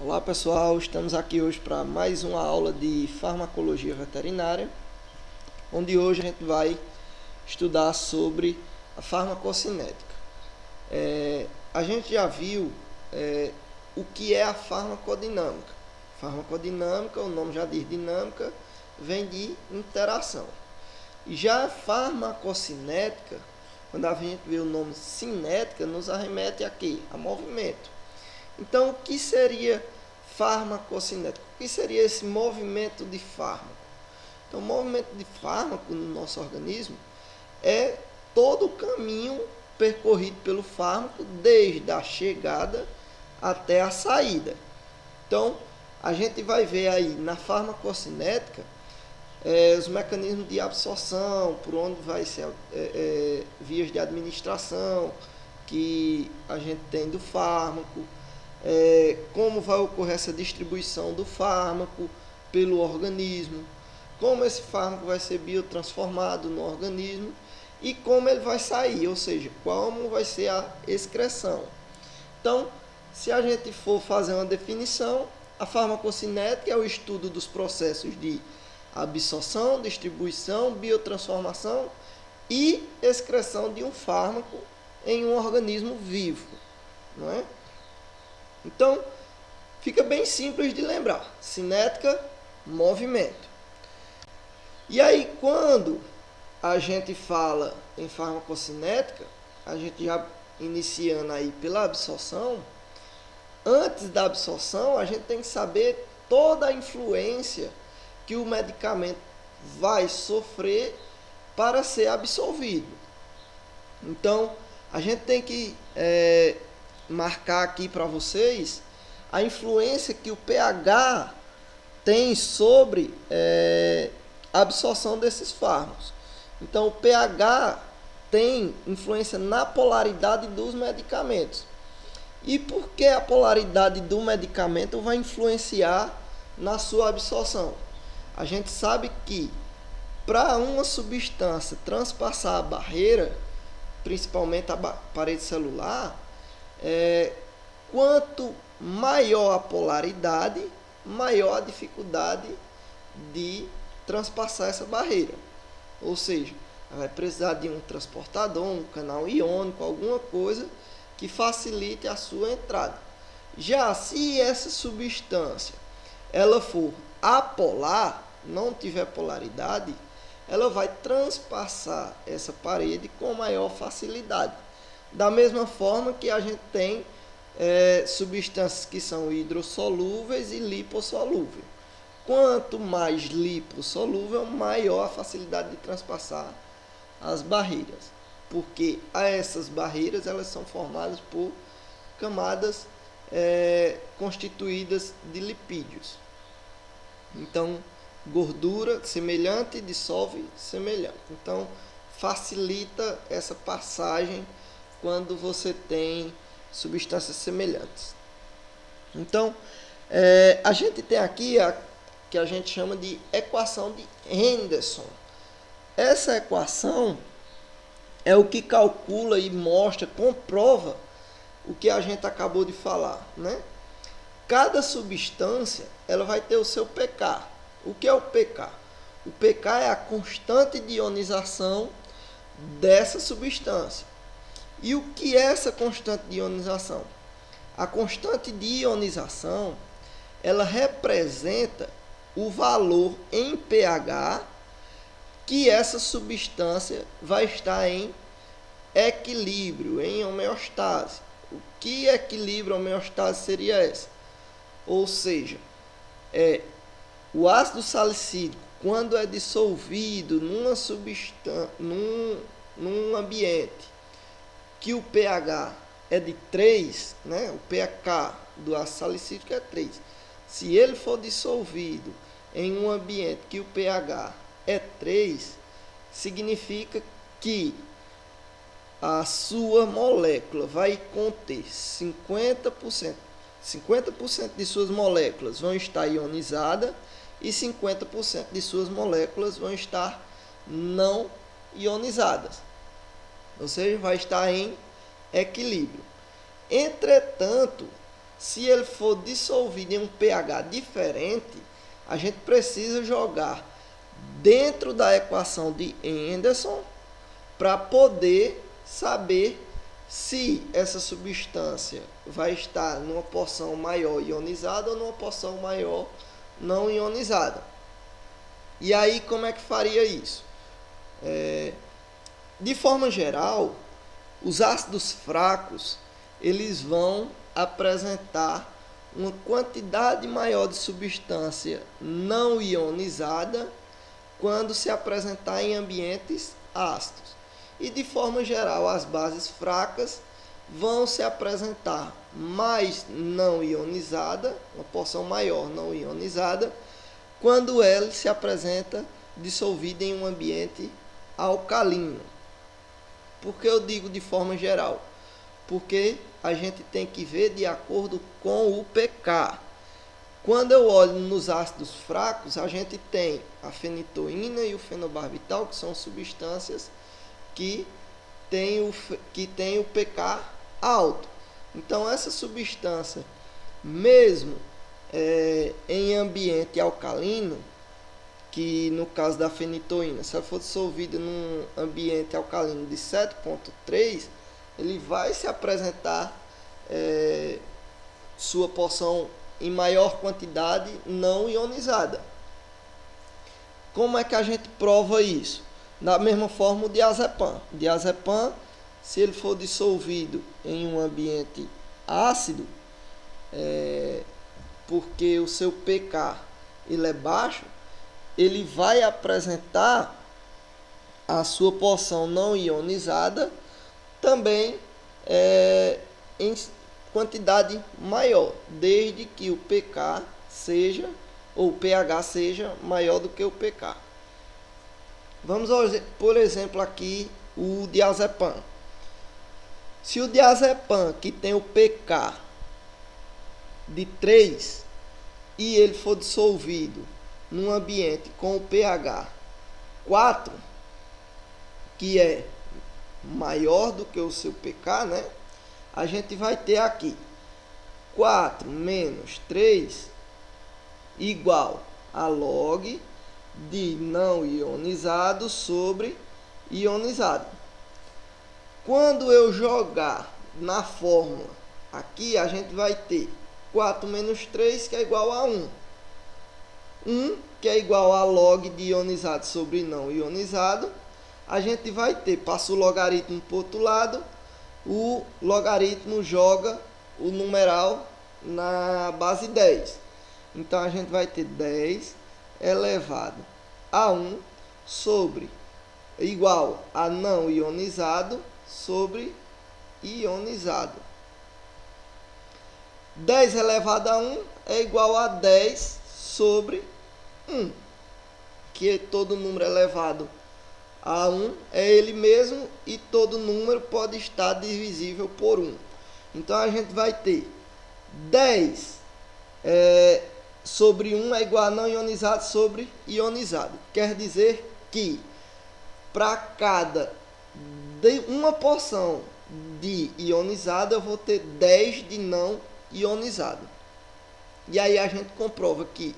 Olá pessoal, estamos aqui hoje para mais uma aula de farmacologia veterinária, onde hoje a gente vai estudar sobre a farmacocinética. A gente já viu o que é a farmacodinâmica. Farmacodinâmica, o nome já diz dinâmica, vem de interação. E já a farmacocinética, quando a gente vê o nome cinética, nos arremete a quê? A movimento. Então, o que seria farmacocinética? O que seria esse movimento de fármaco? Então, o movimento de fármaco no nosso organismo é todo o caminho percorrido pelo fármaco, desde a chegada até a saída. Então, a gente vai ver aí na farmacocinética os mecanismos de absorção, por onde vai ser vias de administração que a gente tem do fármaco, como vai ocorrer essa distribuição do fármaco pelo organismo, como esse fármaco vai ser biotransformado no organismo e como ele vai sair, ou seja, como vai ser a excreção. Então, se a gente for fazer uma definição, a farmacocinética é o estudo dos processos de absorção, distribuição, biotransformação e excreção de um fármaco em um organismo vivo, não é? Então, fica bem simples de lembrar. Cinética, movimento. E aí, quando a gente fala em farmacocinética, a gente já iniciando aí pela absorção, antes da absorção, a gente tem que saber toda a influência que o medicamento vai sofrer para ser absorvido. Então, a gente tem que marcar aqui para vocês a influência que o pH tem sobre a absorção desses fármacos. Então, o pH tem influência na polaridade dos medicamentos. E por que a polaridade do medicamento vai influenciar na sua absorção? A gente sabe que para uma substância transpassar a barreira, principalmente a parede celular, quanto maior a polaridade, maior a dificuldade de transpassar essa barreira. Ou seja, vai precisar de um transportador, um canal iônico, alguma coisa que facilite a sua entrada. Já se essa substância ela for apolar, não tiver polaridade, ela vai transpassar essa parede com maior facilidade. Da mesma forma que a gente tem substâncias que são hidrossolúveis e lipossolúveis. Quanto mais lipossolúvel, maior a facilidade de transpassar as barreiras. Porque essas barreiras elas são formadas por camadas constituídas de lipídios. Então, gordura semelhante dissolve semelhante. Então, facilita essa passagem quando você tem substâncias semelhantes. Então, a gente tem aqui a que a gente chama de equação de Henderson. Essa equação é o que calcula e mostra, comprova o que a gente acabou de falar, né? Cada substância ela vai ter o seu pK. O que é o pK? O pK é a constante de ionização dessa substância. E o que é essa constante de ionização? A constante de ionização ela representa o valor em pH que essa substância vai estar em equilíbrio, em homeostase. O que equilíbrio, homeostase seria essa? Ou seja, o ácido salicílico, quando é dissolvido num ambiente que o pH é de 3, né? O pH do ácido salicílico é 3. Se ele for dissolvido em um ambiente que o pH é 3, significa que a sua molécula vai conter 50%. 50% de suas moléculas vão estar ionizadas e 50% de suas moléculas vão estar não ionizadas. Ou seja, vai estar em equilíbrio. Entretanto, se ele for dissolvido em um pH diferente, a gente precisa jogar dentro da equação de Anderson para poder saber se essa substância vai estar numa porção maior ionizada ou numa porção maior não ionizada. E aí, como é que faria isso? De forma geral, os ácidos fracos, eles vão apresentar uma quantidade maior de substância não ionizada quando se apresentar em ambientes ácidos. E de forma geral, as bases fracas vão se apresentar mais não ionizada, uma porção maior não ionizada, quando ela se apresenta dissolvida em um ambiente alcalino. Por que eu digo de forma geral? Porque a gente tem que ver de acordo com o pK. Quando eu olho nos ácidos fracos, a gente tem a fenitoína e o fenobarbital, que são substâncias que tem o pK alto. Então, essa substância, mesmo em ambiente alcalino, que no caso da fenitoína, se ela for dissolvida num ambiente alcalino de 7,3, ele vai se apresentar sua porção em maior quantidade não ionizada. Como é que a gente prova isso? Da mesma forma o diazepam. O diazepam, se ele for dissolvido em um ambiente ácido, porque o seu pK ele é baixo, ele vai apresentar a sua porção não ionizada também em quantidade maior, desde que o pK seja, ou o pH seja maior do que o pK. Vamos, por exemplo, aqui o diazepam. Se o diazepam, que tem o pK de 3, e ele for dissolvido num ambiente com o pH 4, que é maior do que o seu pK, né? A gente vai ter aqui 4 menos 3 igual a log de não ionizado sobre ionizado. Quando eu jogar na fórmula aqui, a gente vai ter 4 menos 3, que é igual a 1. 1, que é igual a log de ionizado sobre não ionizado. A gente vai ter, passa o logaritmo para o outro lado, o logaritmo joga o numeral na base 10. Então, a gente vai ter 10 elevado a 1 sobre, igual a não ionizado sobre ionizado. 10 elevado a 1 é igual a 10 sobre 1, que todo número elevado a 1 é ele mesmo e todo número pode estar divisível por 1. Então, a gente vai ter 10 sobre 1 é igual a não ionizado sobre ionizado. Quer dizer que para cada uma porção de ionizado, eu vou ter 10 de não ionizado. E aí a gente comprova que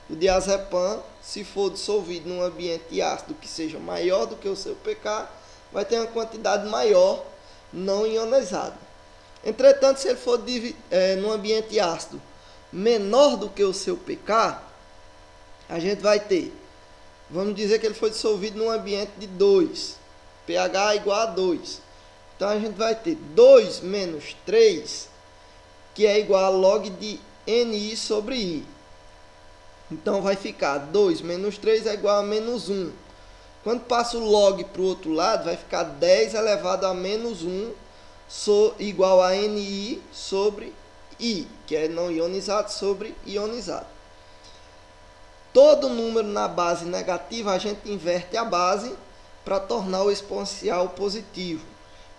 o diazepam, se for dissolvido num ambiente ácido que seja maior do que o seu pK, vai ter uma quantidade maior não ionizada. Entretanto, se ele for num ambiente ácido menor do que o seu pK, a gente vai ter, vamos dizer que ele foi dissolvido num ambiente de 2, pH igual a 2. Então, a gente vai ter 2 menos 3, que é igual a log de Ni sobre I. Então, vai ficar 2 menos 3 é igual a menos 1. Quando passa o log para o outro lado, vai ficar 10 elevado a menos 1 igual a Ni sobre I, que é não ionizado sobre ionizado. Todo número na base negativa, a gente inverte a base para tornar o exponencial positivo.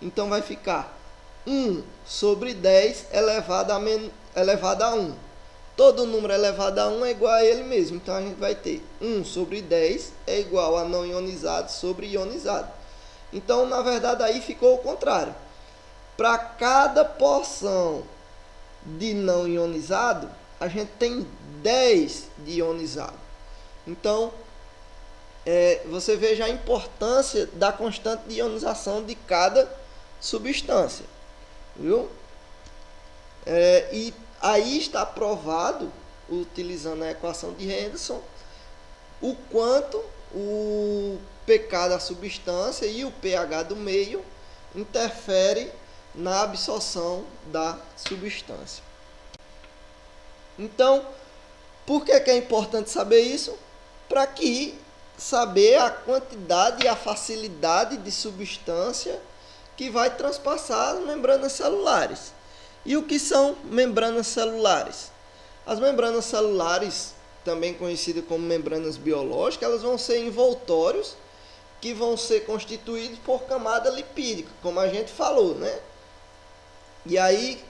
Então, vai ficar 1 sobre 10 elevado a 1. Todo número elevado a 1 é igual a ele mesmo. Então, a gente vai ter 1 sobre 10 é igual a não ionizado sobre ionizado. Então, na verdade, aí ficou o contrário. Para cada porção de não ionizado, a gente tem 10 de ionizado. Então, você veja a importância da constante de ionização de cada substância, viu? E aí está provado, utilizando a equação de Henderson, o quanto o pK da substância e o pH do meio interfere na absorção da substância. Então, por que é importante saber isso? Para que saber a quantidade e a facilidade de substância que vai transpassar as membranas celulares. E o que são membranas celulares? As membranas celulares, também conhecidas como membranas biológicas, elas vão ser envoltórios que vão ser constituídos por camada lipídica, como a gente falou, né? E aí,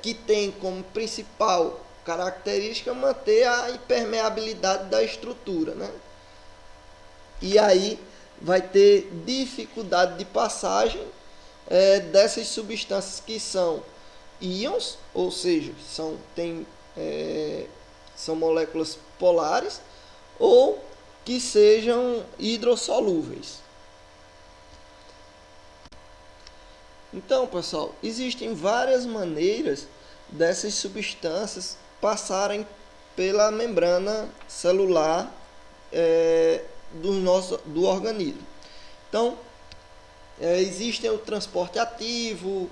que tem como principal característica manter a impermeabilidade da estrutura, né? E aí vai ter dificuldade de passagem dessas substâncias que são íons, ou seja, são moléculas polares, ou que sejam hidrossolúveis. Então, pessoal, existem várias maneiras dessas substâncias passarem pela membrana celular do organismo. Então, existem o transporte ativo,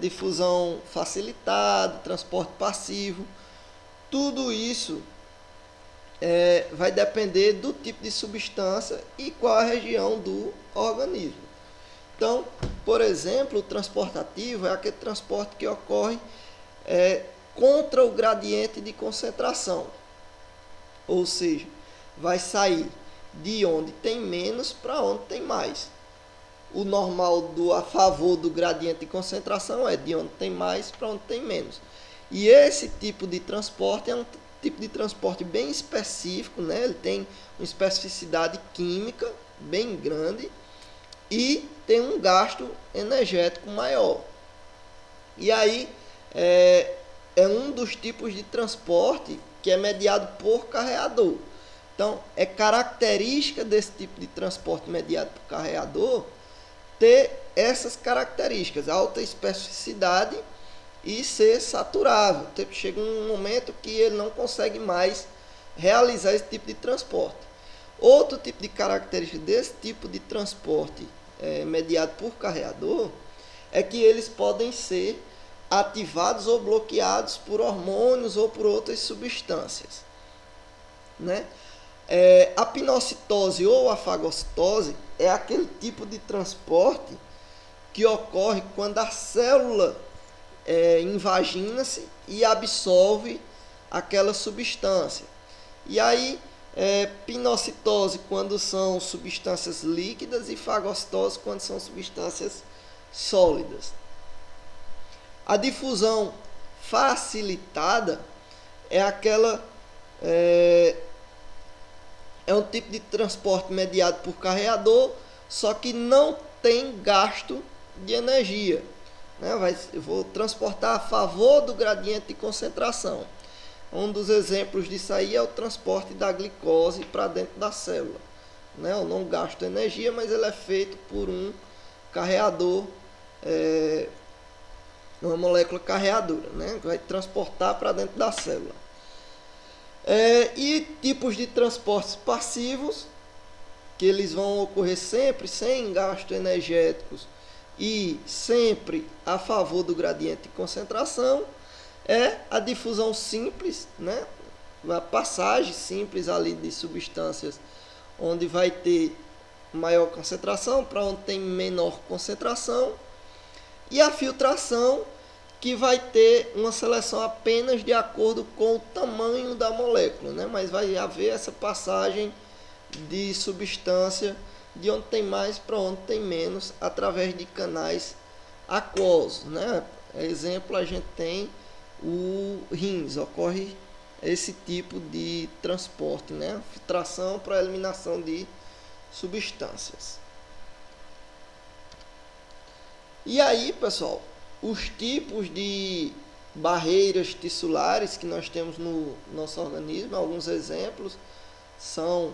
difusão facilitada, transporte passivo. Tudo isso vai depender do tipo de substância e qual a região do organismo. Então, por exemplo, o transporte ativo é aquele transporte que ocorre contra o gradiente de concentração. Ou seja, vai sair de onde tem menos para onde tem mais. O normal a favor do gradiente de concentração é de onde tem mais para onde tem menos. E esse tipo de transporte é um tipo de transporte bem específico, né? Ele tem uma especificidade química bem grande e tem um gasto energético maior. E aí é um dos tipos de transporte que é mediado por carreador. Então, é característica desse tipo de transporte mediado por carreador ter essas características, alta especificidade e ser saturável. Chega um momento que ele não consegue mais realizar esse tipo de transporte. Outro tipo de característica desse tipo de transporte mediado por carreador é que eles podem ser ativados ou bloqueados por hormônios ou por outras substâncias, né? A pinocitose ou a fagocitose é aquele tipo de transporte que ocorre quando a célula invagina-se e absorve aquela substância. E aí, pinocitose quando são substâncias líquidas e fagocitose quando são substâncias sólidas. A difusão facilitada é aquela é um tipo de transporte mediado por carreador, só que não tem gasto de energia, né? Eu vou transportar a favor do gradiente de concentração. Um dos exemplos disso aí é o transporte da glicose para dentro da célula, né? Eu não gasto energia, mas ele é feito por um carreador, uma molécula carreadora, né? Vai transportar para dentro da célula. E tipos de transportes passivos, que eles vão ocorrer sempre sem gastos energéticos e sempre a favor do gradiente de concentração, é a difusão simples, né? A passagem simples ali de substâncias onde vai ter maior concentração para onde tem menor concentração, e a filtração, que vai ter uma seleção apenas de acordo com o tamanho da molécula, né? Mas vai haver essa passagem de substância de onde tem mais para onde tem menos, através de canais aquosos, né? Exemplo, a gente tem o rins, ocorre esse tipo de transporte, né? Filtração para eliminação de substâncias. E aí, pessoal, os tipos de barreiras tissulares que nós temos no nosso organismo. Alguns exemplos são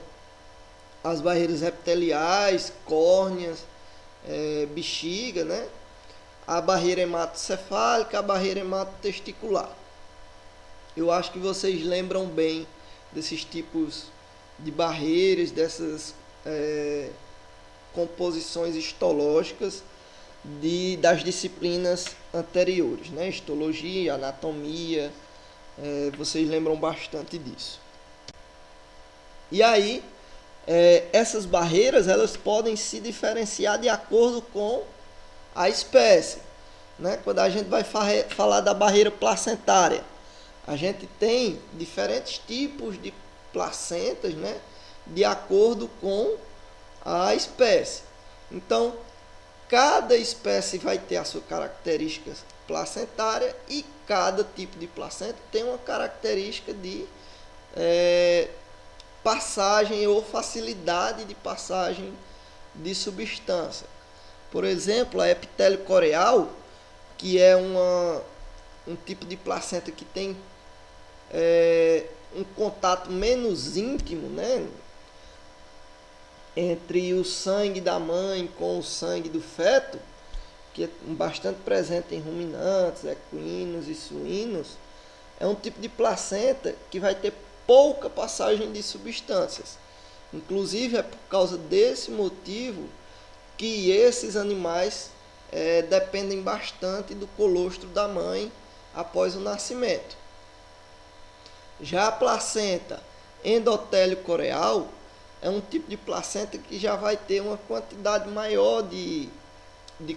as barreiras epiteliais, córneas, bexiga, né? A barreira hematocefálica, a barreira hematotesticular. Eu acho que vocês lembram bem desses tipos de barreiras, dessas composições histológicas das disciplinas anteriores, né? Histologia, anatomia, vocês lembram bastante disso. E aí, essas barreiras elas podem se diferenciar de acordo com a espécie, né? Quando a gente vai falar da barreira placentária, a gente tem diferentes tipos de placentas, né? De acordo com a espécie. Então, cada espécie vai ter a sua característica placentária e cada tipo de placenta tem uma característica de passagem ou facilidade de passagem de substância. Por exemplo, a epitélio coreal, que é um tipo de placenta que tem um contato menos íntimo, né, entre o sangue da mãe com o sangue do feto, que é bastante presente em ruminantes, equinos e suínos, é um tipo de placenta que vai ter pouca passagem de substâncias. Inclusive, é por causa desse motivo que esses animais dependem bastante do colostro da mãe após o nascimento. Já a placenta endotélio coreal é um tipo de placenta que já vai ter uma quantidade maior de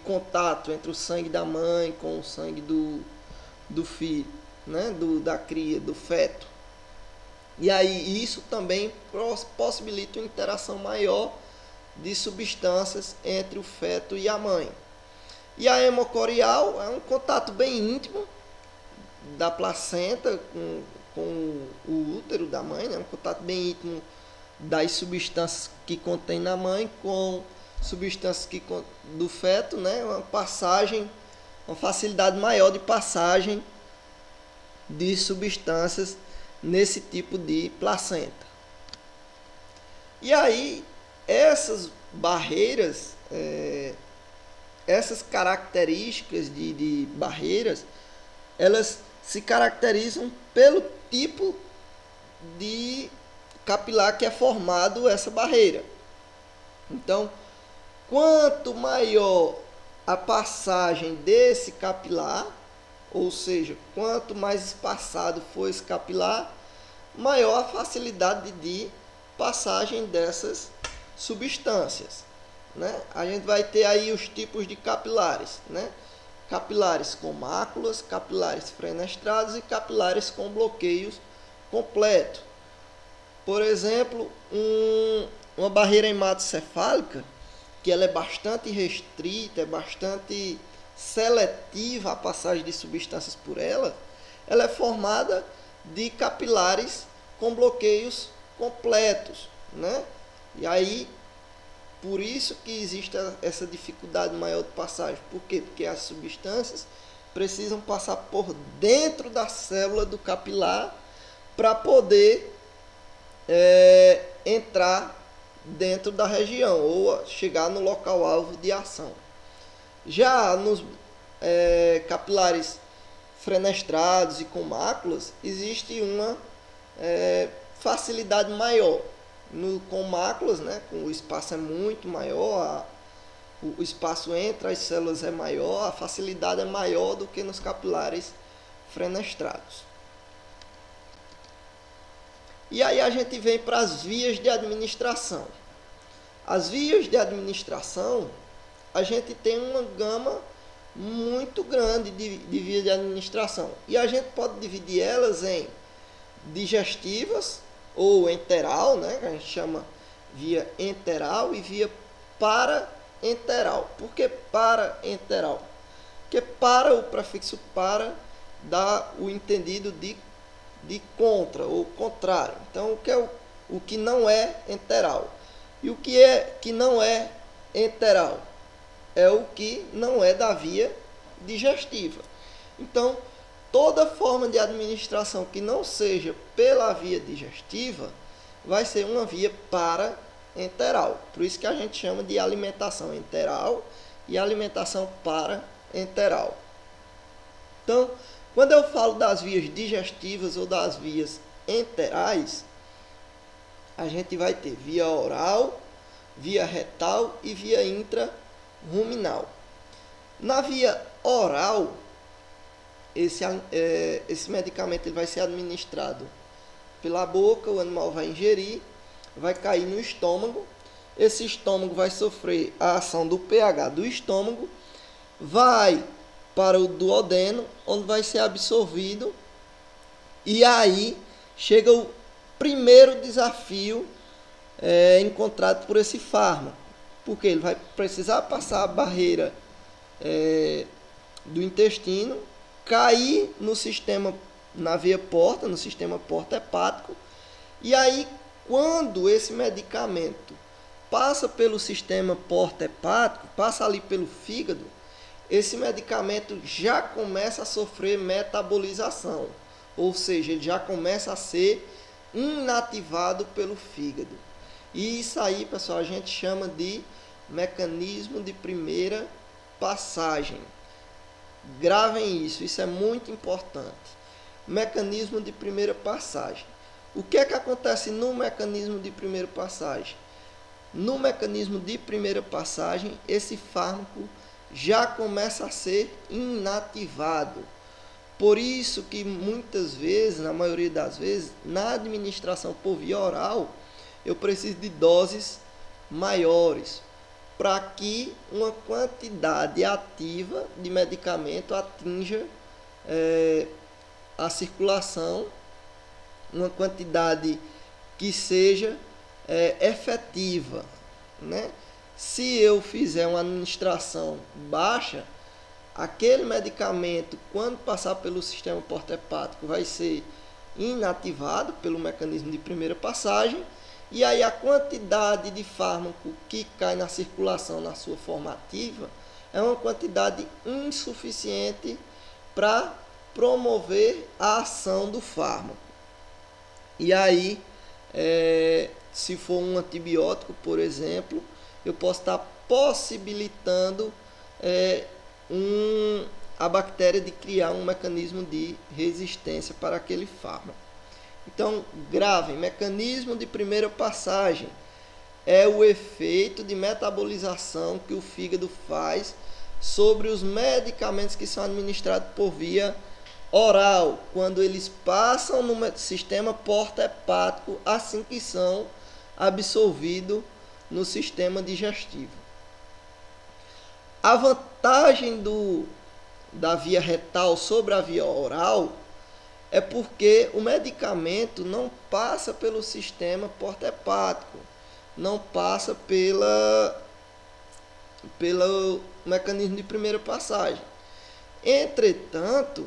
contato entre o sangue da mãe com o sangue do filho, né? Da cria, do feto. E aí isso também possibilita uma interação maior de substâncias entre o feto e a mãe. E a hemocorial é um contato bem íntimo da placenta com o útero da mãe, né? Um contato bem íntimo das substâncias que contém na mãe com substâncias do feto, né? Uma facilidade maior de passagem de substâncias nesse tipo de placenta. E aí, essas barreiras, essas características de barreiras, elas se caracterizam pelo tipo de capilar que é formado essa barreira. Então, quanto maior a passagem desse capilar, ou seja, quanto mais espaçado for esse capilar, maior a facilidade de passagem dessas substâncias, né? A gente vai ter aí os tipos de capilares, né? Capilares com máculas, capilares fenestrados e capilares com bloqueios completo. Por exemplo, uma barreira hematocefálica, que ela é bastante restrita, é bastante seletiva a passagem de substâncias por ela é formada de capilares com bloqueios completos, né? E aí, por isso que existe essa dificuldade maior de passagem. Por quê? Porque as substâncias precisam passar por dentro da célula do capilar para poder entrar dentro da região ou chegar no local-alvo de ação. Já nos capilares fenestrados e com máculas, existe uma facilidade maior. Com máculas, né, o espaço é muito maior, o espaço entre as células é maior, a facilidade é maior do que nos capilares fenestrados. E aí a gente vem para as vias de administração. As vias de administração, a gente tem uma gama muito grande de vias de administração. E a gente pode dividir elas em digestivas ou enteral, né, que a gente chama via enteral, e via paraenteral. Por que paraenteral? Porque o prefixo para dá o entendido de contra ou contrário. Então, o que não é enteral? E o que não é enteral? É o que não é da via digestiva. Então, toda forma de administração que não seja pela via digestiva vai ser uma via parenteral. Por isso que a gente chama de alimentação enteral e alimentação parenteral. Então, quando eu falo das vias digestivas ou das vias enterais, a gente vai ter via oral, via retal e via intraruminal. Na via oral, esse medicamento ele vai ser administrado pela boca, o animal vai ingerir, vai cair no estômago, esse estômago vai sofrer a ação do pH do estômago, vai para o duodeno, onde vai ser absorvido, e aí chega o primeiro desafio encontrado por esse fármaco, porque ele vai precisar passar a barreira do intestino, cair no sistema, na via porta, no sistema porta-hepático, e aí quando esse medicamento passa pelo sistema porta-hepático, passa ali pelo fígado, esse medicamento já começa a sofrer metabolização, ou seja, ele já começa a ser inativado pelo fígado. E isso aí, pessoal, a gente chama de mecanismo de primeira passagem. Gravem isso, isso é muito importante. Mecanismo de primeira passagem. O que é que acontece no mecanismo de primeira passagem? No mecanismo de primeira passagem, esse fármaco já começa a ser inativado. Por isso que muitas vezes, na maioria das vezes, na administração por via oral, eu preciso de doses maiores, para que uma quantidade ativa de medicamento atinja a circulação, uma quantidade que seja efetiva, né? Se eu fizer uma administração baixa, aquele medicamento, quando passar pelo sistema porta-hepático, vai ser inativado pelo mecanismo de primeira passagem, e aí a quantidade de fármaco que cai na circulação na sua forma ativa é uma quantidade insuficiente para promover a ação do fármaco. E aí, se for um antibiótico, por exemplo, eu posso estar possibilitando a bactéria de criar um mecanismo de resistência para aquele fármaco. Então, gravem, mecanismo de primeira passagem é o efeito de metabolização que o fígado faz sobre os medicamentos que são administrados por via oral, quando eles passam no sistema porta-hepático, assim que são absorvidos no sistema digestivo. A vantagem da via retal sobre a via oral é porque o medicamento não passa pelo sistema porta-hepático, não passa pelo mecanismo de primeira passagem. Entretanto,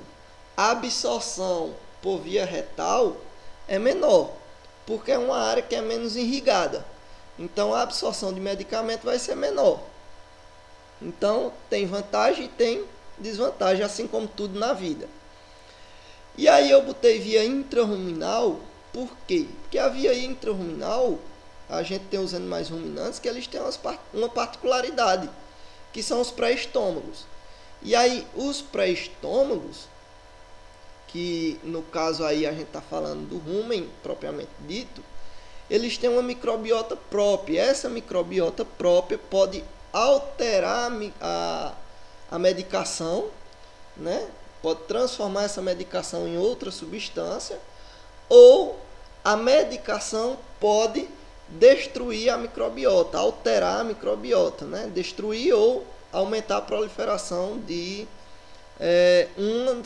a absorção por via retal é menor, porque é uma área que é menos irrigada. Então, a absorção de medicamento vai ser menor. Então, tem vantagem e tem desvantagem, assim como tudo na vida. E aí eu botei via intraruminal, por quê? Porque a via intraruminal, a gente tem os animais ruminantes que eles têm uma particularidade, que são os pré-estômagos. E aí os pré-estômagos, que no caso aí a gente está falando do rumen propriamente dito, eles têm uma microbiota própria. Essa microbiota própria pode alterar a medicação, né? Pode transformar essa medicação em outra substância, ou a medicação pode destruir a microbiota, alterar a microbiota, né? Destruir ou aumentar a proliferação de uma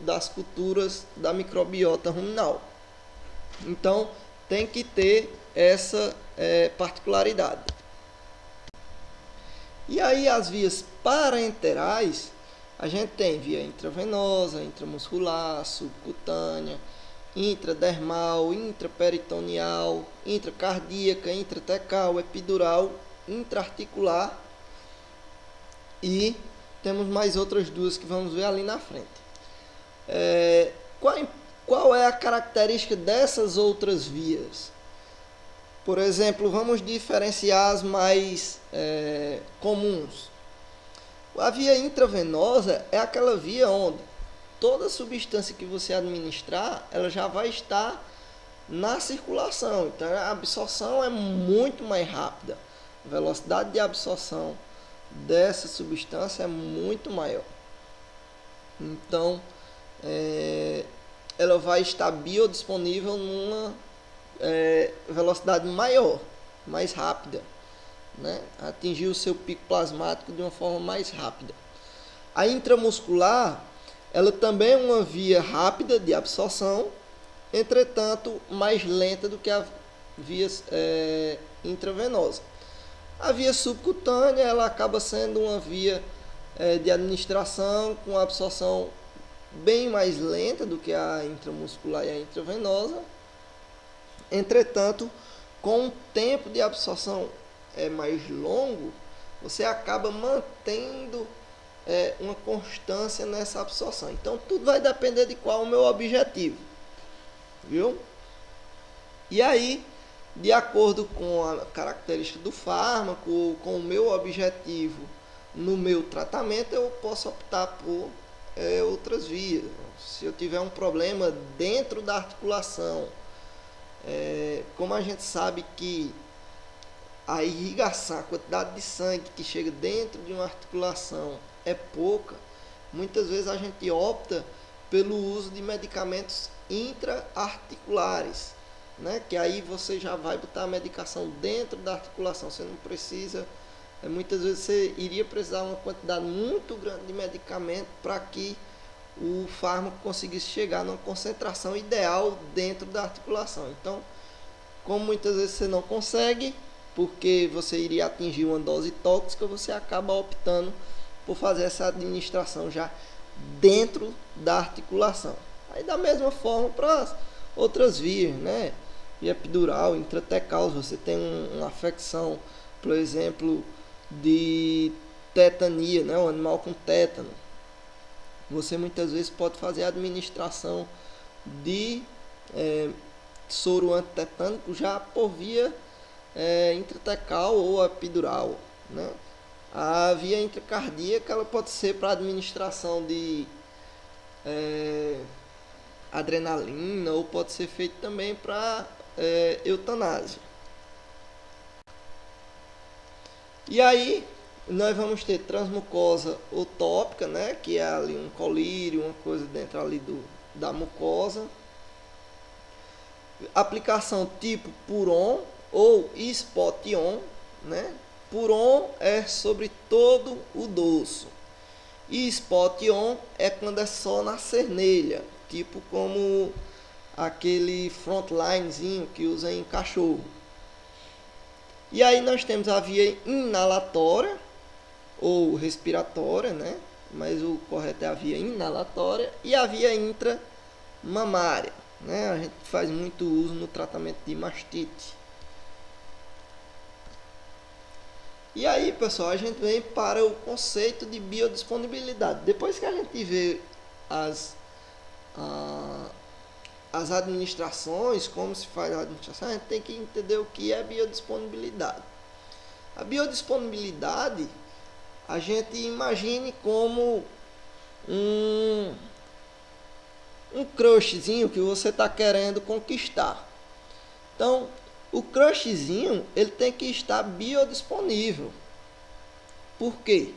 das culturas da microbiota ruminal. Então, tem que ter essa particularidade. E aí as vias parenterais, a gente tem via intravenosa, intramuscular, subcutânea, intradermal, intraperitoneal, intracardíaca, intratecal, epidural, intraarticular e temos mais outras duas que vamos ver ali na frente. Qual é a característica dessas outras vias? Por exemplo, vamos diferenciar as mais comuns. A via intravenosa é aquela via onde toda substância que você administrar, ela já vai estar na circulação. Então, a absorção é muito mais rápida. A velocidade de absorção dessa substância é muito maior. Então, ela vai estar biodisponível numa velocidade maior, mais rápida, né? Atingir o seu pico plasmático de uma forma mais rápida. A intramuscular, ela também é uma via rápida de absorção, entretanto mais lenta do que a via intravenosa. A via subcutânea, ela acaba sendo uma via de administração com absorção bem mais lenta do que a intramuscular e a intravenosa. Entretanto, com o tempo de absorção mais longo, você acaba mantendo uma constância nessa absorção. Então, tudo vai depender de qual é o meu objetivo. Viu? E aí, de acordo com a característica do fármaco, com o meu objetivo no meu tratamento, eu posso optar por outras vias. Se eu tiver um problema dentro da articulação, como a gente sabe que a irrigação, a quantidade de sangue que chega dentro de uma articulação é pouca, muitas vezes a gente opta pelo uso de medicamentos intra-articulares, né? Que aí você já vai botar a medicação dentro da articulação, você não precisa, muitas vezes você iria precisar uma quantidade muito grande de medicamento para que o fármaco conseguisse chegar numa concentração ideal dentro da articulação. Então, como muitas vezes você não consegue, porque você iria atingir uma dose tóxica, você acaba optando por fazer essa administração já dentro da articulação. Aí da mesma forma para as outras vias, né? Via epidural, intratecal, você tem uma afecção, por exemplo, de tetania, né? Um animal com tétano. Você muitas vezes pode fazer a administração de soro antitetânico já por via intratecal ou epidural, né? A via intracardíaca ela pode ser para administração de adrenalina ou pode ser feito também para eutanásia. E aí nós vamos ter transmucosa utópica, né, que é ali um colírio, uma coisa dentro ali da mucosa. Aplicação tipo Puron ou Spot-on, né? Puron é sobre todo o dorso. E Spot-on é quando é só na cernelha, tipo como aquele frontlinezinho que usa em cachorro. E aí nós temos a via inalatória ou respiratória, né? Mas o correto é a via inalatória e a via intramamária, né? A gente faz muito uso no tratamento de mastite. E aí, pessoal, a gente vem para o conceito de biodisponibilidade. Depois que a gente vê as administrações, como se faz a administração, a gente tem que entender o que é biodisponibilidade. A biodisponibilidade, a gente imagine como um crushzinho que você está querendo conquistar. Então, o crushzinho, ele tem que estar biodisponível. Por quê?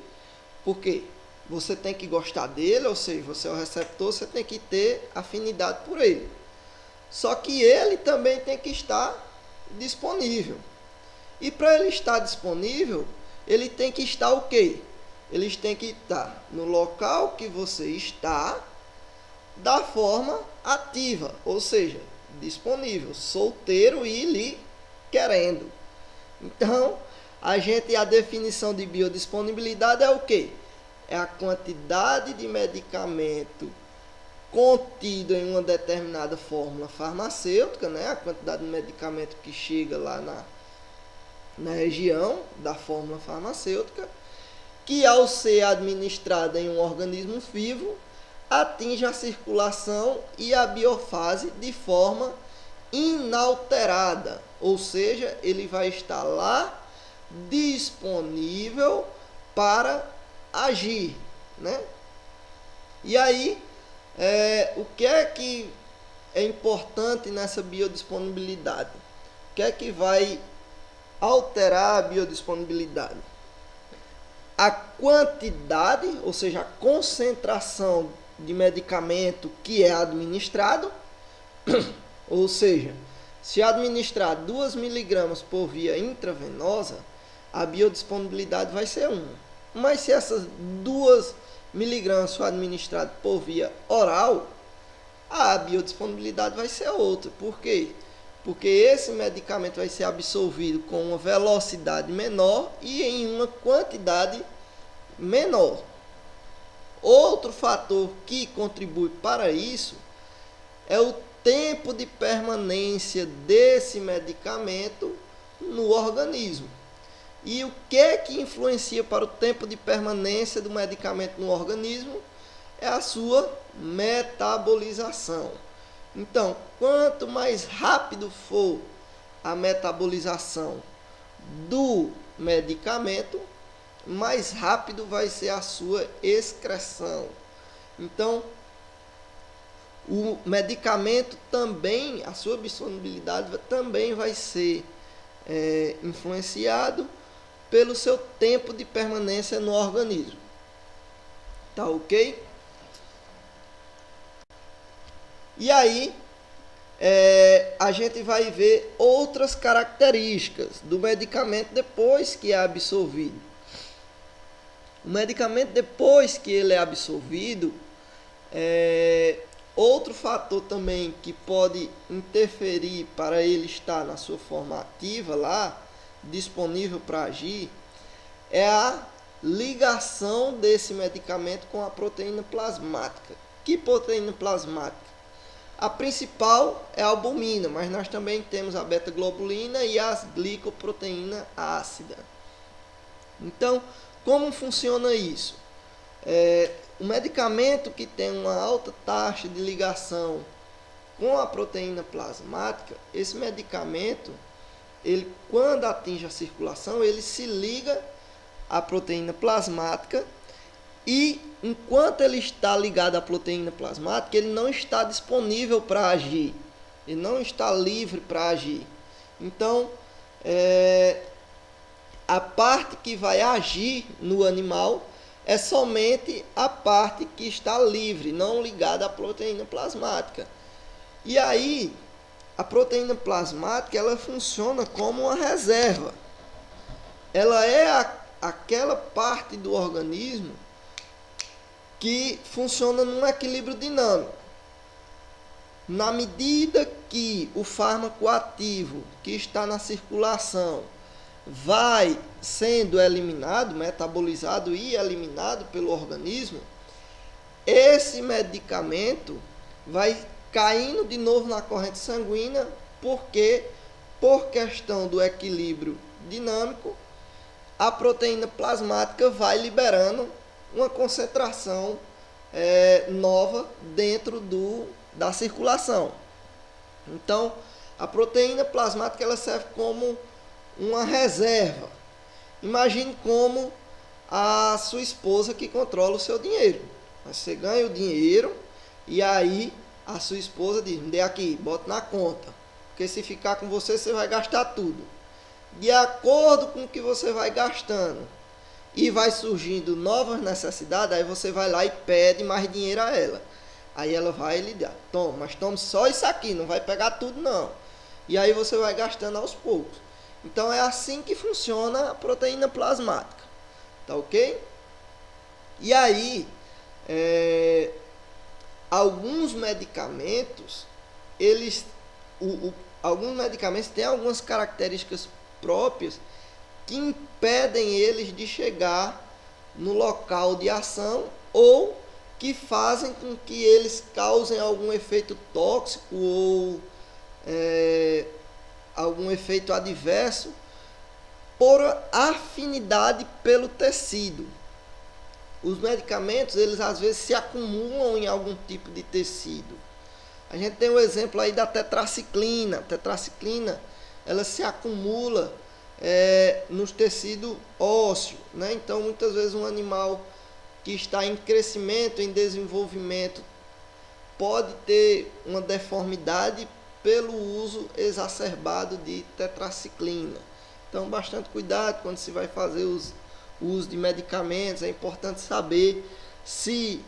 Porque você tem que gostar dele, ou seja, você é o receptor, você tem que ter afinidade por ele. Só que ele também tem que estar disponível. E para ele estar disponível, ele tem que estar o quê? Eles têm que estar no local que você está, da forma ativa, ou seja, disponível, solteiro e lhe querendo. Então, a definição de biodisponibilidade é o quê? É a quantidade de medicamento contido em uma determinada fórmula farmacêutica, né? A quantidade de medicamento que chega lá na região da fórmula farmacêutica que ao ser administrada em um organismo vivo, atinge a circulação e a biofase de forma inalterada, ou seja, ele vai estar lá disponível para agir, né? E aí, o que é importante nessa biodisponibilidade? O que vai alterar a biodisponibilidade? A quantidade, ou seja, a concentração de medicamento que é administrado, ou seja, se administrar 2 miligramas por via intravenosa, a biodisponibilidade vai ser 1. Mas se essas 2 miligramas for administrado por via oral, a biodisponibilidade vai ser outra. Por quê? Porque esse medicamento vai ser absorvido com uma velocidade menor e em uma quantidade menor. Outro fator que contribui para isso é o tempo de permanência desse medicamento no organismo. E o que influencia para o tempo de permanência do medicamento no organismo? É a sua metabolização. Então, quanto mais rápido for a metabolização do medicamento, mais rápido vai ser a sua excreção. Então, o medicamento também, a sua disponibilidade também vai ser influenciado pelo seu tempo de permanência no organismo. Tá ok? E aí, a gente vai ver outras características do medicamento depois que é absorvido. O medicamento, depois que ele é absorvido, outro fator também que pode interferir para ele estar na sua forma ativa lá, disponível para agir, é a ligação desse medicamento com a proteína plasmática. Que proteína plasmática? A principal é a albumina, mas nós também temos a beta-globulina e a glicoproteína ácida. Então, como funciona isso? O medicamento que tem uma alta taxa de ligação com a proteína plasmática, esse medicamento, ele, quando atinge a circulação, ele se liga à proteína plasmática e, enquanto ele está ligado à proteína plasmática, ele não está disponível para agir, ele não está livre para agir. Então, a parte que vai agir no animal é somente a parte que está livre, não ligada à proteína plasmática. E aí, a proteína plasmática, ela funciona como uma reserva. Ela é aquela parte do organismo que funciona num equilíbrio dinâmico. Na medida que o fármaco ativo que está na circulação vai sendo eliminado, metabolizado e eliminado pelo organismo, esse medicamento vai caindo de novo na corrente sanguínea, porque, por questão do equilíbrio dinâmico, a proteína plasmática vai liberando uma concentração nova dentro da circulação. Então, a proteína plasmática ela serve como uma reserva. Imagine como a sua esposa que controla o seu dinheiro. Você ganha o dinheiro e aí a sua esposa diz: me dê aqui, bota na conta, porque se ficar com você, você vai gastar tudo. De acordo com o que você vai gastando e vai surgindo novas necessidades, aí você vai lá e pede mais dinheiro a ela. Aí ela vai lhe dar: toma, mas tome só isso aqui, não vai pegar tudo não. E aí você vai gastando aos poucos. Então é assim que funciona a proteína plasmática, tá ok? E aí, alguns medicamentos, alguns medicamentos têm algumas características próprias que impedem eles de chegar no local de ação ou que fazem com que eles causem algum efeito tóxico ou algum efeito adverso por afinidade pelo tecido. os medicamentos, eles às vezes se acumulam em algum tipo de tecido. A gente tem o exemplo aí da tetraciclina. A tetraciclina, ela se acumula nos tecidos ósseos, né? Então, muitas vezes um animal que está em crescimento, em desenvolvimento, pode ter uma deformidade pelo uso exacerbado de tetraciclina. Então, bastante cuidado quando se vai fazer o uso de medicamentos. É importante saber se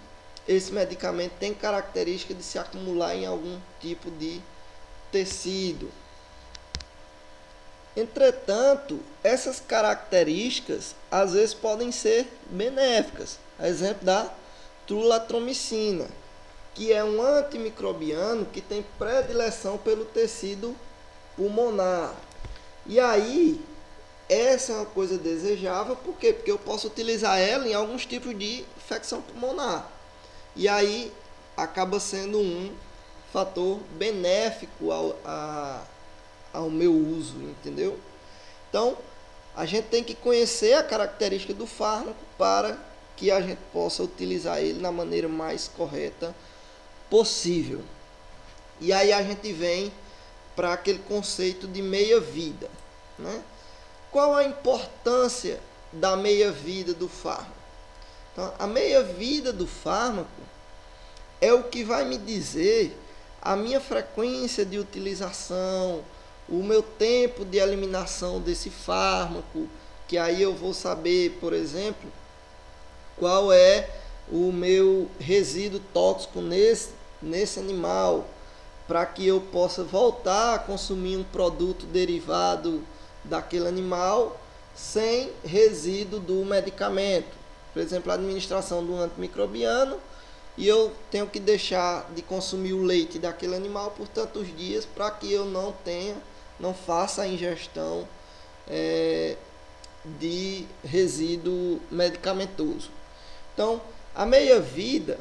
esse medicamento tem característica de se acumular em algum tipo de tecido. Entretanto, essas características às vezes podem ser benéficas. Exemplo da trulatromicina, que é um antimicrobiano que tem predileção pelo tecido pulmonar. E aí, essa é uma coisa desejável, por quê? Porque eu posso utilizar ela em alguns tipos de infecção pulmonar. E aí, acaba sendo um fator benéfico ao meu uso, entendeu? Então, a gente tem que conhecer a característica do fármaco para que a gente possa utilizar ele na maneira mais correta possível. E aí a gente vem para aquele conceito de meia-vida, né? Qual a importância da meia-vida do fármaco? Então, a meia-vida do fármaco é o que vai me dizer a minha frequência de utilização, o meu tempo de eliminação desse fármaco, que aí eu vou saber, por exemplo, qual é o meu resíduo tóxico nesse animal, para que eu possa voltar a consumir um produto derivado daquele animal sem resíduo do medicamento. Por exemplo, a administração do antimicrobiano, e eu tenho que deixar de consumir o leite daquele animal por tantos dias para que eu não faça a ingestão de resíduo medicamentoso. Então, a meia-vida,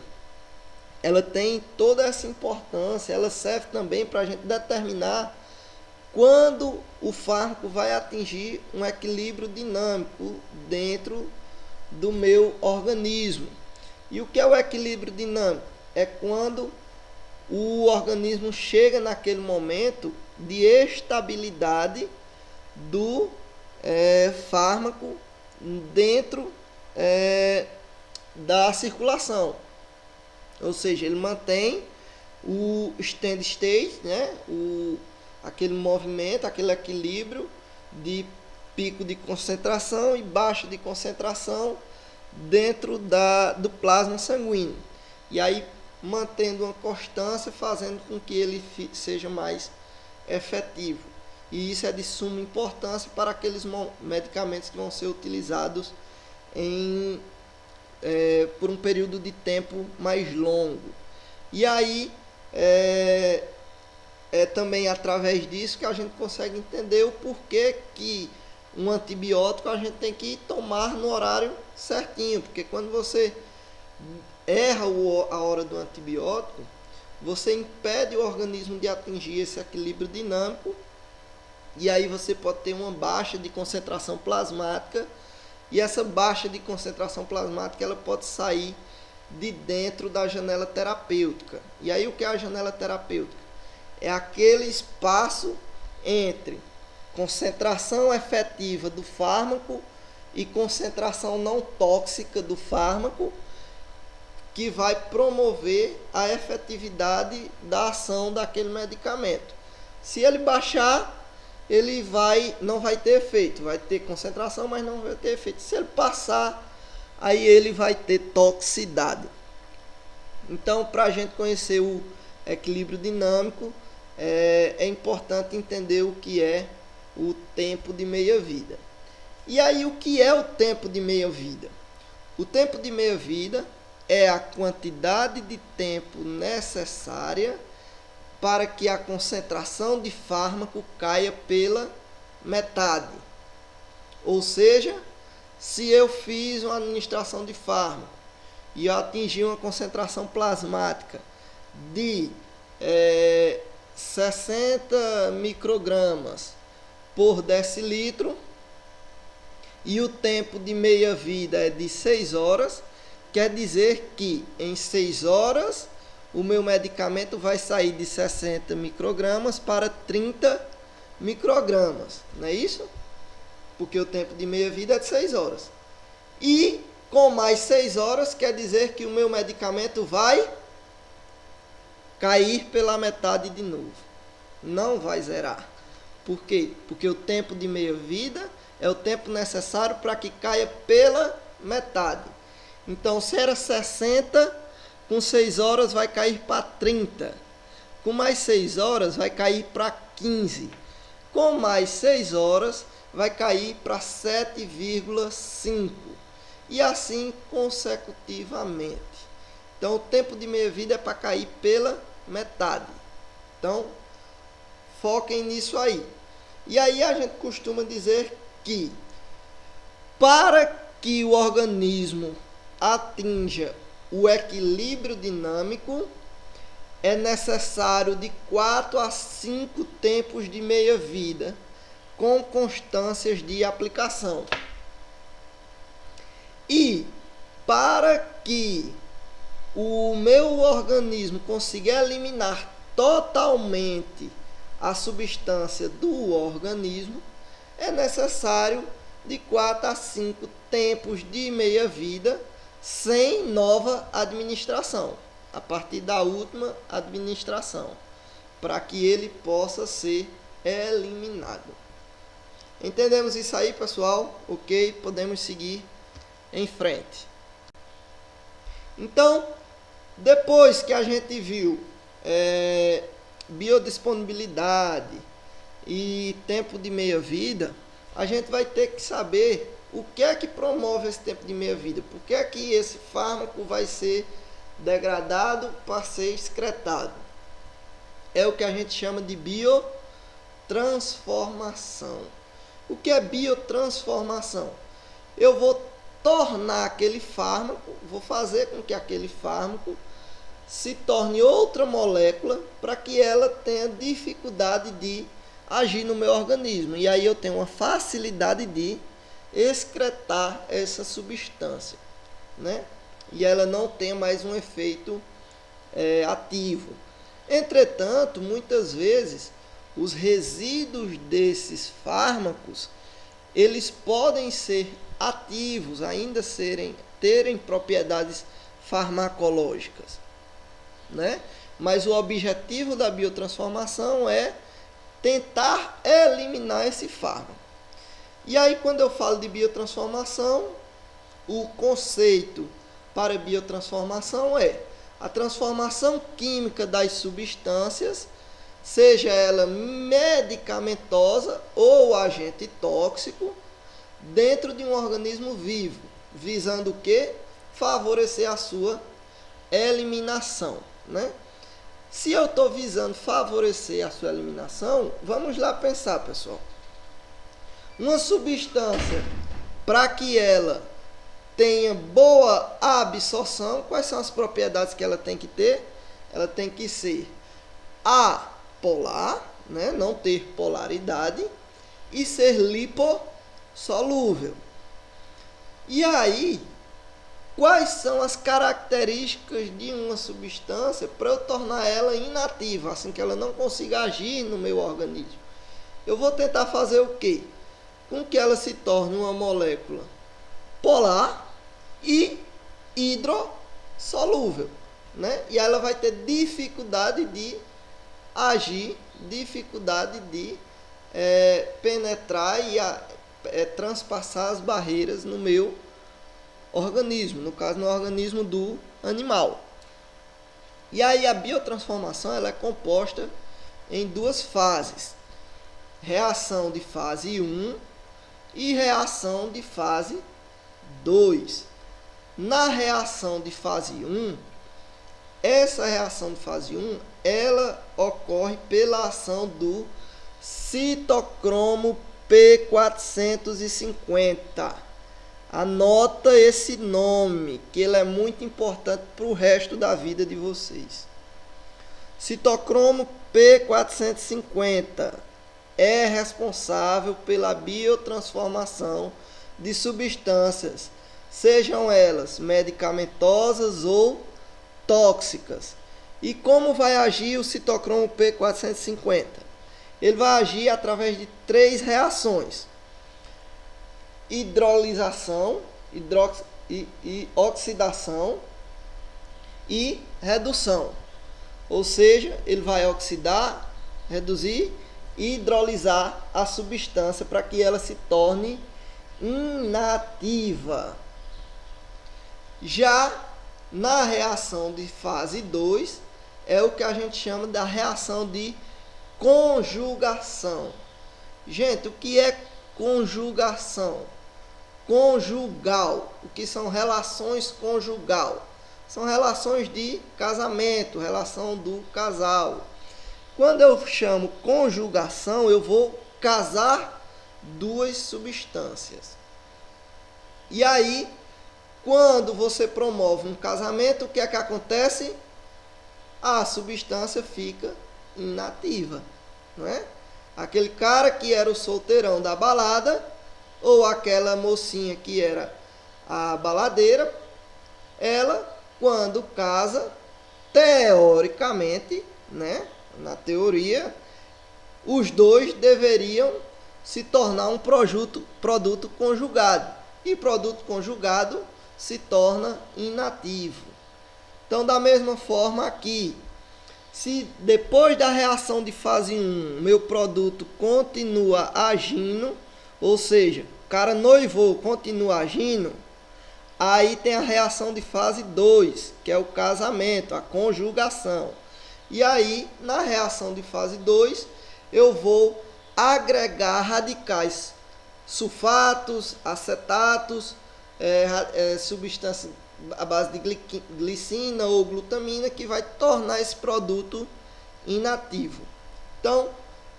ela tem toda essa importância, ela serve também para a gente determinar quando o fármaco vai atingir um equilíbrio dinâmico dentro do meu organismo. E o que é o equilíbrio dinâmico? É quando o organismo chega naquele momento de estabilidade do fármaco dentro da circulação. Ou seja, ele mantém o steady state, né? Aquele movimento, aquele equilíbrio de pico de concentração e baixa de concentração dentro do plasma sanguíneo. E aí, mantendo uma constância, fazendo com que ele seja mais efetivo. E isso é de suma importância para aqueles medicamentos que vão ser utilizados por um período de tempo mais longo. E aí é também através disso que a gente consegue entender o porquê que um antibiótico a gente tem que tomar no horário certinho, porque quando você erra a hora do antibiótico, você impede o organismo de atingir esse equilíbrio dinâmico, e aí você pode ter uma baixa de concentração plasmática. E essa baixa de concentração plasmática, ela pode sair de dentro da janela terapêutica. E aí o que é a janela terapêutica? É aquele espaço entre concentração efetiva do fármaco e concentração não tóxica do fármaco, que vai promover a efetividade da ação daquele medicamento. Se ele baixar, ele não vai ter efeito, vai ter concentração, mas não vai ter efeito. Se ele passar, aí ele vai ter toxicidade. Então, para a gente conhecer o equilíbrio dinâmico, é importante entender o que é o tempo de meia-vida. E aí, o que é o tempo de meia-vida? O tempo de meia-vida é a quantidade de tempo necessária para que a concentração de fármaco caia pela metade. Ou seja, se eu fiz uma administração de fármaco e eu atingi uma concentração plasmática de 60 microgramas por decilitro e o tempo de meia-vida é de 6 horas, quer dizer que em 6 horas o meu medicamento vai sair de 60 microgramas para 30 microgramas, não é isso? Porque o tempo de meia-vida é de 6 horas. E com mais 6 horas quer dizer que o meu medicamento vai cair pela metade de novo. Não vai zerar. Por quê? Porque o tempo de meia-vida é o tempo necessário para que caia pela metade. Então, se era 60, com 6 horas vai cair para 30. Com mais 6 horas vai cair para 15. Com mais 6 horas vai cair para 7,5. E assim consecutivamente. Então, o tempo de meia-vida é para cair pela metade. Então, foquem nisso aí. E aí a gente costuma dizer que para que o organismo atinja o equilíbrio dinâmico, é necessário de 4 a 5 tempos de meia-vida, com constâncias de aplicação. E para que o meu organismo consiga eliminar totalmente a substância do organismo, é necessário de 4 a 5 tempos de meia-vida sem nova administração, a partir da última administração, para que ele possa ser eliminado. Entendemos isso aí, pessoal? Ok? Podemos seguir em frente. Então, depois que a gente viu biodisponibilidade e tempo de meia-vida, a gente vai ter que saber o que é que promove esse tempo de meia-vida. Por que é que esse fármaco vai ser degradado para ser excretado? É o que a gente chama de biotransformação. O que é biotransformação? Eu vou tornar aquele fármaco, vou fazer com que aquele fármaco se torne outra molécula para que ela tenha dificuldade de agir no meu organismo. E aí eu tenho uma facilidade de excretar essa substância, né? E ela não tem mais um efeito ativo. Entretanto, muitas vezes, os resíduos desses fármacos, eles podem ser ativos, ainda terem propriedades farmacológicas, né? Mas o objetivo da biotransformação é tentar eliminar esse fármaco. E aí, quando eu falo de biotransformação, o conceito para biotransformação é a transformação química das substâncias, seja ela medicamentosa ou agente tóxico, dentro de um organismo vivo, visando o quê? Favorecer a sua eliminação, né? Se eu estou visando favorecer a sua eliminação, vamos lá pensar, pessoal. Uma substância, para que ela tenha boa absorção, quais são as propriedades que ela tem que ter? Ela tem que ser apolar, né? Não ter polaridade, e ser lipossolúvel. E aí, quais são as características de uma substância para eu tornar ela inativa, assim que ela não consiga agir no meu organismo? Eu vou tentar fazer o quê? Com que ela se torne uma molécula polar e hidrossolúvel, né? E ela vai ter dificuldade de agir, dificuldade de penetrar e transpassar as barreiras no meu organismo, no caso no organismo do animal. E aí a biotransformação ela é composta em 2 fases: reação de fase 1 e reação de fase 2. Na reação de fase 1, essa reação de fase 1, ela ocorre pela ação do citocromo P450. Anota esse nome, que ele é muito importante para o resto da vida de vocês. Citocromo P450 é responsável pela biotransformação de substâncias sejam elas medicamentosas ou tóxicas. E como vai agir o citocromo P450? Ele vai agir através de 3 reações: hidrolisação, oxidação e redução. Ou seja, ele vai oxidar, reduzir e hidrolisar a substância para que ela se torne inativa. Já na reação de fase 2, é o que a gente chama da reação de conjugação. Gente, o que é conjugação? Conjugal. O que são relações conjugal? São relações de casamento, relação do casal. Quando eu chamo conjugação, eu vou casar duas substâncias. E aí, quando você promove um casamento, o que é que acontece? A substância fica inativa, não é? Aquele cara que era o solteirão da balada, ou aquela mocinha que era a baladeira, ela, quando casa, teoricamente, né, na teoria, os dois deveriam se tornar um produto conjugado. E produto conjugado se torna inativo. Então, da mesma forma aqui, se depois da reação de fase 1, meu produto continua agindo, ou seja, o cara noivou, continua agindo, aí tem a reação de fase 2, que é o casamento, a conjugação. E aí, na reação de fase 2, eu vou agregar radicais sulfatos, acetatos, substância à base de glicina ou glutamina, que vai tornar esse produto inativo. Então,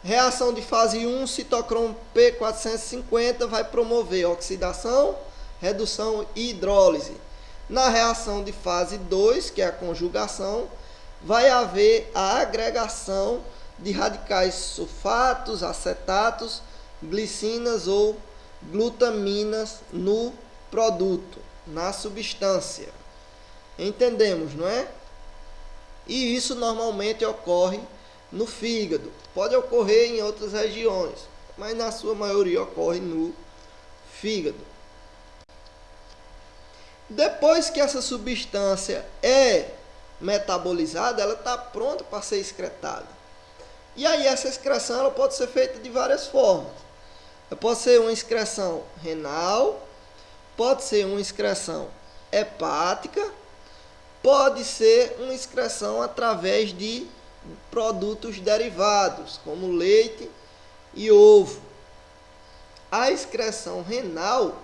reação de fase 1, citocromo P450 vai promover oxidação, redução e hidrólise. Na reação de fase 2, que é a conjugação, vai haver a agregação de radicais sulfatos, acetatos, glicinas ou glutaminas no produto, na substância. Entendemos, não é? E isso normalmente ocorre no fígado. Pode ocorrer em outras regiões, mas na sua maioria ocorre no fígado. Depois que essa substância é metabolizada, ela está pronta para ser excretada. E aí essa excreção ela pode ser feita de várias formas. Pode ser uma excreção renal, pode ser uma excreção hepática, pode ser uma excreção através de produtos derivados, como leite e ovo. A excreção renal,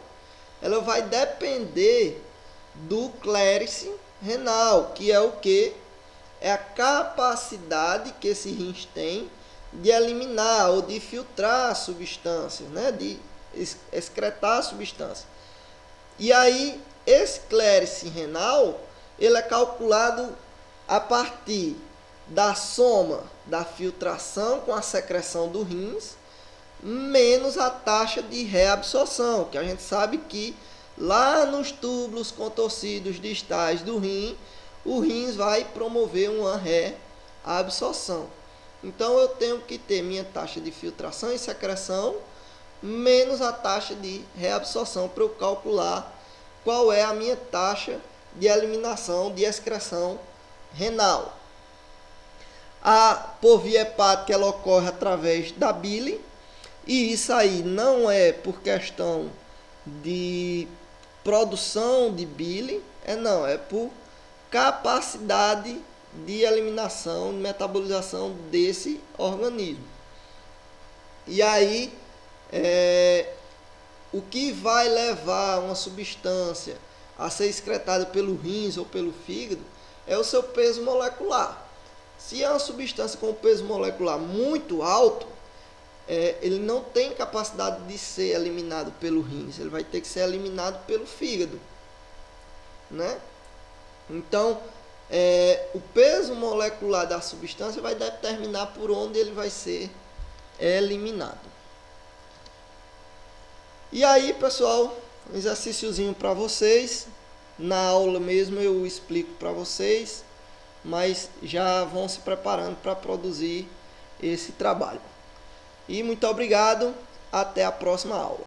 ela vai depender do clérice renal, que é o que? É a capacidade que esse rins tem de eliminar ou de filtrar substâncias, né? De excretar a substância. E aí, esse clérice renal, ele é calculado a partir da soma da filtração com a secreção do rins, menos a taxa de reabsorção, que a gente sabe que lá nos túbulos contorcidos distais do rim, o rins vai promover uma reabsorção. Então, eu tenho que ter minha taxa de filtração e secreção menos a taxa de reabsorção para eu calcular qual é a minha taxa de eliminação de excreção renal. Por via hepática, ela ocorre através da bile, e isso aí não é por questão de produção de bile, é por capacidade de eliminação, de metabolização desse organismo. E aí, o que vai levar uma substância a ser excretada pelo rins ou pelo fígado é o seu peso molecular. Se é uma substância com peso molecular muito alto, ele não tem capacidade de ser eliminado pelo rins, ele vai ter que ser eliminado pelo fígado, né? Então, o peso molecular da substância vai determinar por onde ele vai ser eliminado. E aí, pessoal, Um exercíciozinho para vocês. Na aula mesmo eu explico para vocês, mas já vão se preparando para produzir esse trabalho. E muito obrigado, até a próxima aula.